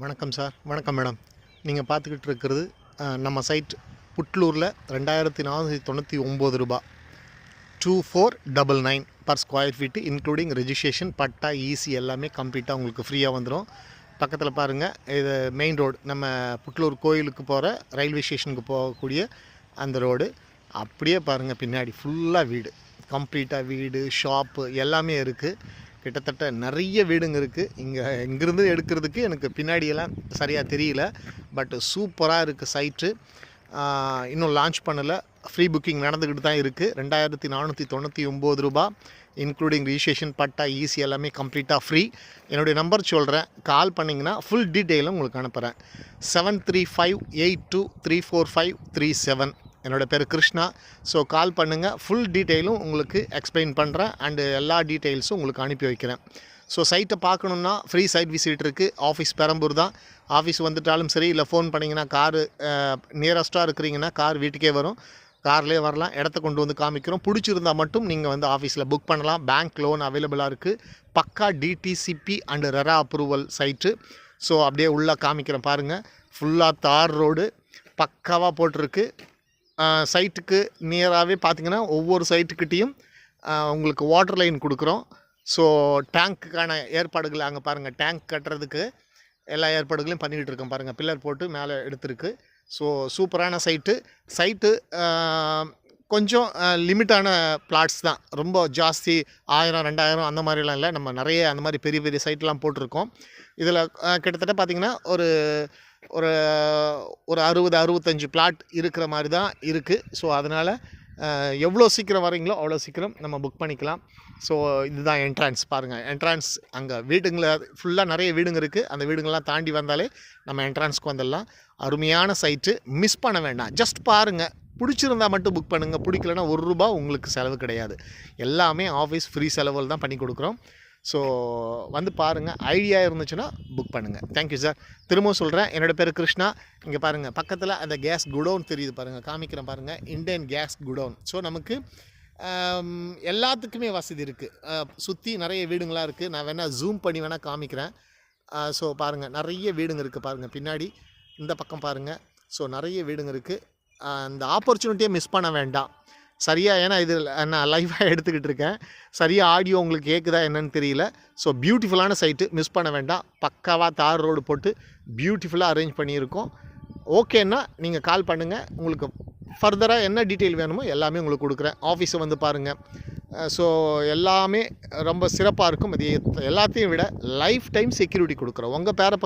வணக்கம் சார். வணக்கம் மேடம். நீங்கள் பார்த்துக்கிட்டு இருக்கிறது நம்ம சைட் புட்லூரில் 2499 ரூபா 2499 per square feet including registration patta EC எல்லாமே கம்ப்ளீட்டாக உங்களுக்கு ஃப்ரீயாக வந்துடும். பக்கத்தில் பாருங்கள், இது மெயின் ரோடு, நம்ம புட்லூர் கோயிலுக்கு போகிற ரயில்வே ஸ்டேஷனுக்கு போகக்கூடிய அந்த ரோடு. அப்படியே பாருங்கள், பின்னாடி ஃபுல்லாக வீடு, கம்ப்ளீட்டாக வீடு, ஷாப்பு எல்லாமே இருக்குது. கிட்டத்தட்ட நிறைய வீடுங்க இருக்குது. இங்கேருந்து எடுக்கிறதுக்கு எனக்கு பின்னாடியெல்லாம் சரியாக தெரியல, பட் சூப்பராக இருக்குது சைட்டு. இன்னும் லான்ச் பண்ணலை, ஃப்ரீ புக்கிங் நடந்துக்கிட்டு தான் இருக்குது. 2499 ரூபா இன்க்ளூடிங் ரிஜிஸ்ட்ரேஷன் பட்டா ஈசி எல்லாமே கம்ப்ளீட்டாக ஃப்ரீ. என்னுடைய நம்பர் சொல்கிறேன், கால் பண்ணிங்கன்னா ஃபுல் டீட்டெயிலும் உங்களுக்கு அனுப்புகிறேன். 7358234537. என்னோடய பேர் கிருஷ்ணா. ஸோ கால் பண்ணுங்கள், ஃபுல் டீட்டெயிலும் உங்களுக்கு எக்ஸ்பிளைன் பண்ணுறேன் அண்டு எல்லா டீட்டெயில்ஸும் உங்களுக்கு அனுப்பி வைக்கிறேன். ஸோ சைட்டை பார்க்கணுன்னா ஃப்ரீ சைட் விசிட் இருக்குது. ஆஃபீஸ் பெரம்பூர் தான். ஆஃபீஸ் வந்துட்டாலும் சரி, இல்லை ஃபோன் பண்ணிங்கன்னா காரு நியரஸ்ட்டாக இருக்கிறீங்கன்னா கார் வீட்டுக்கே வரும், கார்லேயே வரலாம். இடத்த கொண்டு வந்து காமிக்கிறோம். பிடிச்சிருந்தால் மட்டும் நீங்கள் வந்து ஆஃபீஸில் புக் பண்ணலாம். பேங்க் லோன் அவைலபிளாக இருக்குது. பக்கா DTCP and RERA approval site. So அப்படியே உள்ளே காமிக்கிறேன் பாருங்கள். ஃபுல்லாக தார் ரோடு பக்காவாக போட்டிருக்கு. சைட்டுக்கு நியராகவே பார்த்திங்கன்னா ஒவ்வொரு சைட்டுக்கிட்டேயும் உங்களுக்கு வாட்டர் லைன் கொடுக்குறோம். ஸோ டேங்க்குக்கான ஏற்பாடுகள் அங்கே பாருங்கள், டேங்க் கட்டுறதுக்கு எல்லா ஏற்பாடுகளையும் பண்ணிக்கிட்டு இருக்கோம் பாருங்கள். பில்லர் போட்டு மேலே எடுத்துருக்கு. ஸோ சூப்பரான சைட்டு கொஞ்சம் லிமிட்டான பிளாட்ஸ் தான், ரொம்ப ஜாஸ்தி 1000 2000 அந்த மாதிரிலாம் இல்லை. நம்ம நிறைய அந்த மாதிரி பெரிய பெரிய சைட்லாம் போட்டிருக்கோம். இதில் கிட்டத்தட்ட பார்த்திங்கன்னா ஒரு 60-65 பிளாட் இருக்கிற மாதிரி தான் இருக்குது. ஸோ அதனால் எவ்வளோ சீக்கிரம் வரீங்களோ அவ்வளோ சீக்கிரம் நம்ம புக் பண்ணிக்கலாம். ஸோ இதுதான் என்ட்ரான்ஸ் பாருங்கள். என்ட்ரான்ஸ் அங்கே வீடுங்களை ஃபுல்லாக நிறைய வீடுங்க இருக்குது. அந்த வீடுங்கள்லாம் தாண்டி வந்தாலே நம்ம என்ட்ரான்ஸ்க்கு வந்துடலாம். அருமையான சைட்டு, மிஸ் பண்ண வேண்டாம். ஜஸ்ட் பாருங்கள், பிடிச்சிருந்தால் மட்டும் புக் பண்ணுங்கள். பிடிக்கலன்னா ₹1 உங்களுக்கு செலவு கிடையாது. எல்லாமே ஆஃபீஸ் ஃப்ரீ செலவுகள் தான் பண்ணி கொடுக்குறோம். ஸோ வந்து பாருங்கள், ஐடியா இருந்துச்சுன்னா புக் பண்ணுங்கள். Thank you sir. திரும்பவும் சொல்கிறேன், என்னோடய பேர் கிருஷ்ணா. இங்கே பாருங்கள், பக்கத்தில் அந்த கேஸ் குடோன் தெரியுது பாருங்கள், காமிக்கிறேன் பாருங்கள், இண்டியன் கேஸ் குடோன். ஸோ நமக்கு எல்லாத்துக்குமே வசதி இருக்குது. சுற்றி நிறைய வீடுங்களாக இருக்குது. நான் வேணால் ஜூம் பண்ணி வேணால் காமிக்கிறேன். ஸோ பாருங்கள், நிறைய வீடுங்க இருக்குது பாருங்கள். பின்னாடி இந்த பக்கம் பாருங்கள். ஸோ நிறைய வீடுங்க இருக்குது. அந்த ஆப்பர்ச்சுனிட்டியை மிஸ் பண்ண வேண்டாம் சரியாக. ஏன்னா இது நான் லைவாக எடுத்துக்கிட்டு இருக்கேன். சரியாக ஆடியோ உங்களுக்கு கேட்குதா என்னன்னு தெரியல. ஸோ பியூட்டிஃபுல்லான சைட்டு, மிஸ் பண்ண வேண்டாம். பக்காவாக தார் ரோடு போட்டு பியூட்டிஃபுல்லாக அரேஞ்ச் பண்ணியிருக்கோம். ஓகேன்னா நீங்கள் கால் பண்ணுங்கள். உங்களுக்கு ஃபர்தராக என்ன டீட்டெயில் வேணுமோ எல்லாமே உங்களுக்கு கொடுக்குறேன். ஆஃபீஸை வந்து பாருங்கள். ஸோ எல்லாமே ரொம்ப சிறப்பாக இருக்கும். இது எல்லாத்தையும் விட லைஃப் டைம் செக்யூரிட்டி கொடுக்குறோம். உங்கள் பேரை